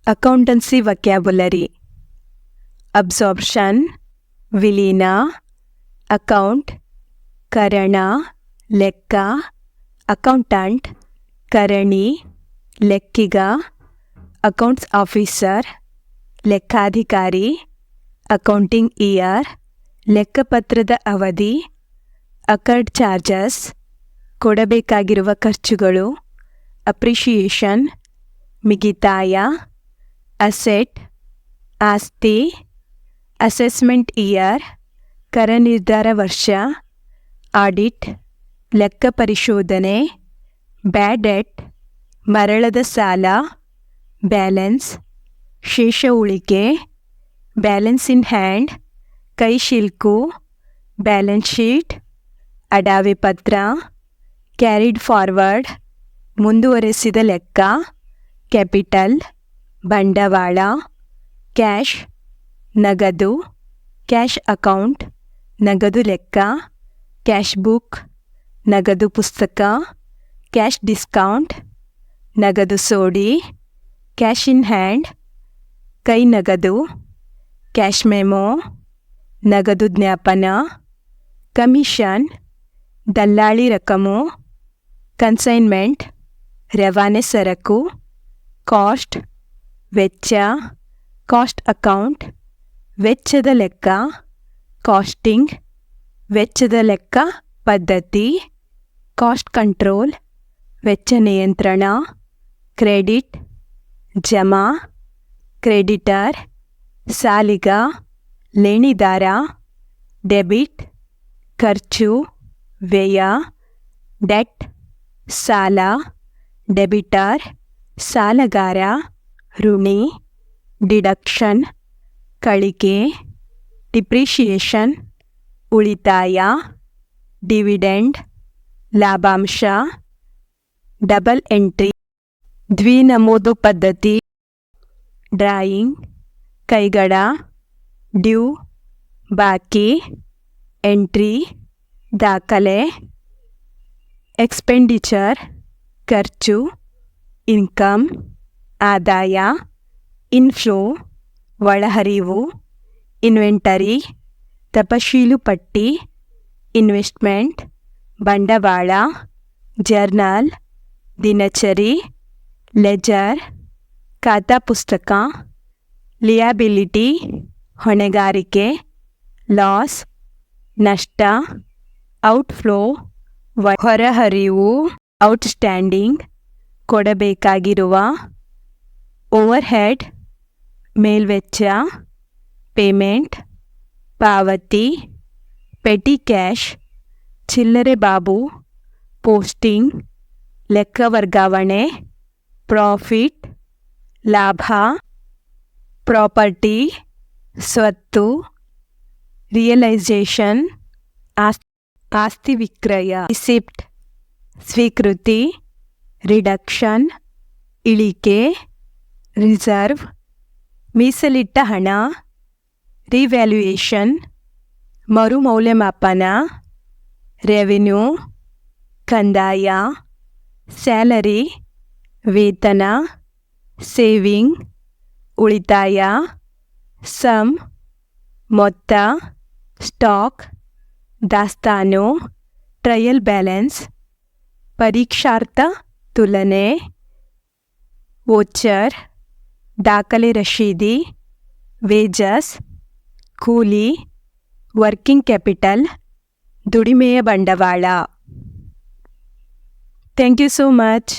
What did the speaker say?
Accountancy ವಕ್ಯಾಬುಲರಿ. Absorption, ವಿಲೀನ, account, ಕರಣ, ಲೆಕ್ಕ, accountant, ಕರಣಿ, ಲೆಕ್ಕಿಗ, accounts officer, ಲೆಕ್ಕಾಧಿಕಾರಿ, accounting year, ಲೆಕ್ಕಪತ್ರದ ಅವಧಿ, ಅಕರ್ಡ್ ಚಾರ್ಜಸ್, ಕೊಡಬೇಕಾಗಿರುವ ಖರ್ಚುಗಳು, ಅಪ್ರಿಷಿಯೇಷನ್, ಮಿಗಿತಾಯ, ಅಸೆಟ್, ಆಸ್ತಿ, ಅಸೆಸ್ಮೆಂಟ್ ಇಯರ್, ಕರನಿರ್ಧಾರ ವರ್ಷ, ಆಡಿಟ್, ಲೆಕ್ಕ ಪರಿಶೋಧನೆ, ಬ್ಯಾಡ್ ಡೆಟ್, ಮರಳದ ಸಾಲ, ಬ್ಯಾಲೆನ್ಸ್, ಶೇಷ ಉಳಿಕೆ, ಬ್ಯಾಲೆನ್ಸ್ ಇನ್ ಹ್ಯಾಂಡ್, ಕೈಶಿಲ್ಕು, ಬ್ಯಾಲೆನ್ಸ್ ಶೀಟ್, ಅಡಾವೆ ಪತ್ರ, ಕ್ಯಾರಿಡ್ ಫಾರ್ವರ್ಡ್, ಮುಂದುವರೆಸಿದ ಲೆಕ್ಕ, ಕ್ಯಾಪಿಟಲ್, ಬಂಡವಾಳ, ಕ್ಯಾಶ್, ನಗದು, ಕ್ಯಾಶ್ ಅಕೌಂಟ್, ನಗದು ಲೆಕ್ಕ, ಕ್ಯಾಶ್ ಬುಕ್, ನಗದು ಪುಸ್ತಕ, ಕ್ಯಾಶ್ ಡಿಸ್ಕೌಂಟ್, ನಗದು ಸೋಡಿ, ಕ್ಯಾಶ್ ಇನ್ ಹ್ಯಾಂಡ್, ಕೈ ನಗದು, ಕ್ಯಾಶ್ ಮೆಮೊ, ನಗದು ಜ್ಞಾಪನ, ಕಮಿಷನ್, ದಲ್ಲಾಳಿ ರಕಮು, ಕನ್ಸೈನ್ಮೆಂಟ್, ರವಾನೆ ಸರಕು, ಕಾಸ್ಟ್, ವೆಚ್ಚ, ಕಾಸ್ಟ್ ಅಕೌಂಟ್, ವೆಚ್ಚದ ಲೆಕ್ಕ, ಕಾಸ್ಟಿಂಗ್, ವೆಚ್ಚದ ಲೆಕ್ಕ ಪದ್ಧತಿ, ಕಾಸ್ಟ್ ಕಂಟ್ರೋಲ್, ವೆಚ್ಚ ನಿಯಂತ್ರಣ, ಕ್ರೆಡಿಟ್, ಜಮಾ, ಕ್ರೆಡಿಟರ್, ಸಾಲಿಗ, ಲೇಣಿದಾರ, ಡೆಬಿಟ್, ಖರ್ಚು, ವ್ಯಯ, ಡೆಟ್, ಸಾಲ, ಡೆಬಿಟರ್, ಸಾಲಗಾರ, ಋಣಿ, ಡಿಡಕ್ಷನ್, ಕಳಿಕೆ, ಡಿಪ್ರಿಷಿಯೇಷನ್, ಉಳಿತಾಯ, ಡಿವಿಡೆಂಡ್, ಲಾಭಾಂಶ, ಡಬಲ್ ಎಂಟ್ರಿ, ದ್ವಿನಮೂದು ಪದ್ಧತಿ, ಡ್ರಾಯಿಂಗ್, ಕೈಗಡ, ಡ್ಯೂ, ಬಾಕಿ, ಎಂಟ್ರಿ, ದಾಖಲೆ, ಎಕ್ಸ್ಪೆಂಡಿಚರ್, ಖರ್ಚು, ಇನ್ಕಮ್, ಆದಾಯ, ಇನ್ಫ್ಲೋ, ಒಳಹರಿವು, ಇನ್ವೆಂಟರಿ, ತಪಶೀಲು ಪಟ್ಟಿ, ಇನ್ವೆಸ್ಟ್ಮೆಂಟ್, ಬಂಡವಾಳ, ಜರ್ನಲ್, ದಿನಚರಿ, ಲೆಜರ್, ಖಾತಾ ಪುಸ್ತಕ, ಲಿಯಾಬಿಲಿಟಿ, ಹೊಣೆಗಾರಿಕೆ, ಲಾಸ್, ನಷ್ಟ, ಔಟ್ಫ್ಲೋ, ಹೊರಹರಿವು, ಔಟ್ಸ್ಟ್ಯಾಂಡಿಂಗ್, ಕೊಡಬೇಕಾಗಿರುವ, ಓವರ್ಹೆಡ್, ಮೇಲ್ವೆಚ್ಚ, ಪೇಮೆಂಟ್, ಪಾವತಿ, ಪೆಟಿ ಕ್ಯಾಶ್, ಚಿಲ್ಲರೆ ಬಾಬು, ಪೋಸ್ಟಿಂಗ್, ಲೆಕ್ಕ ವರ್ಗಾವಣೆ, ಪ್ರಾಫಿಟ್, ಲಾಭ, ಪ್ರಾಪರ್ಟಿ, ಸ್ವತ್ತು, ರಿಯಲೈಸೇಷನ್, ಆಸ್ತಿ ವಿಕ್ರಯ, ರಿಸಿಪ್ಟ್, ಸ್ವೀಕೃತಿ, ರಿಡಕ್ಷನ್, ಇಳಿಕೆ, ರಿಸರ್ವ್, ಮೀಸಲಿಟ್ಟ ಹಣ, ರಿವ್ಯಾಲ್ಯೂಯೇಷನ್, ಮರುಮೌಲ್ಯಮಾಪನ, ರೆವಿನ್ಯೂ, ಕಂದಾಯ, ಸ್ಯಾಲರಿ, ವೇತನ, ಸೇವಿಂಗ್, ಉಳಿತಾಯ, ಸಮ್, ಮೊತ್ತ, ಸ್ಟಾಕ್, ದಾಸ್ತಾನು, ಟ್ರಯಲ್ ಬ್ಯಾಲೆನ್ಸ್, ಪರೀಕ್ಷಾರ್ಥ ತುಲನೆ, ವೋಚರ್, ದಾಖಲೆ ರಶೀದಿ, ವೇಜಸ್, ಕೂಲಿ, ವರ್ಕಿಂಗ್ ಕ್ಯಾಪಿಟಲ್, ದುಡಿಮೆಯ ಬಂಡವಾಳ. Thank you so much.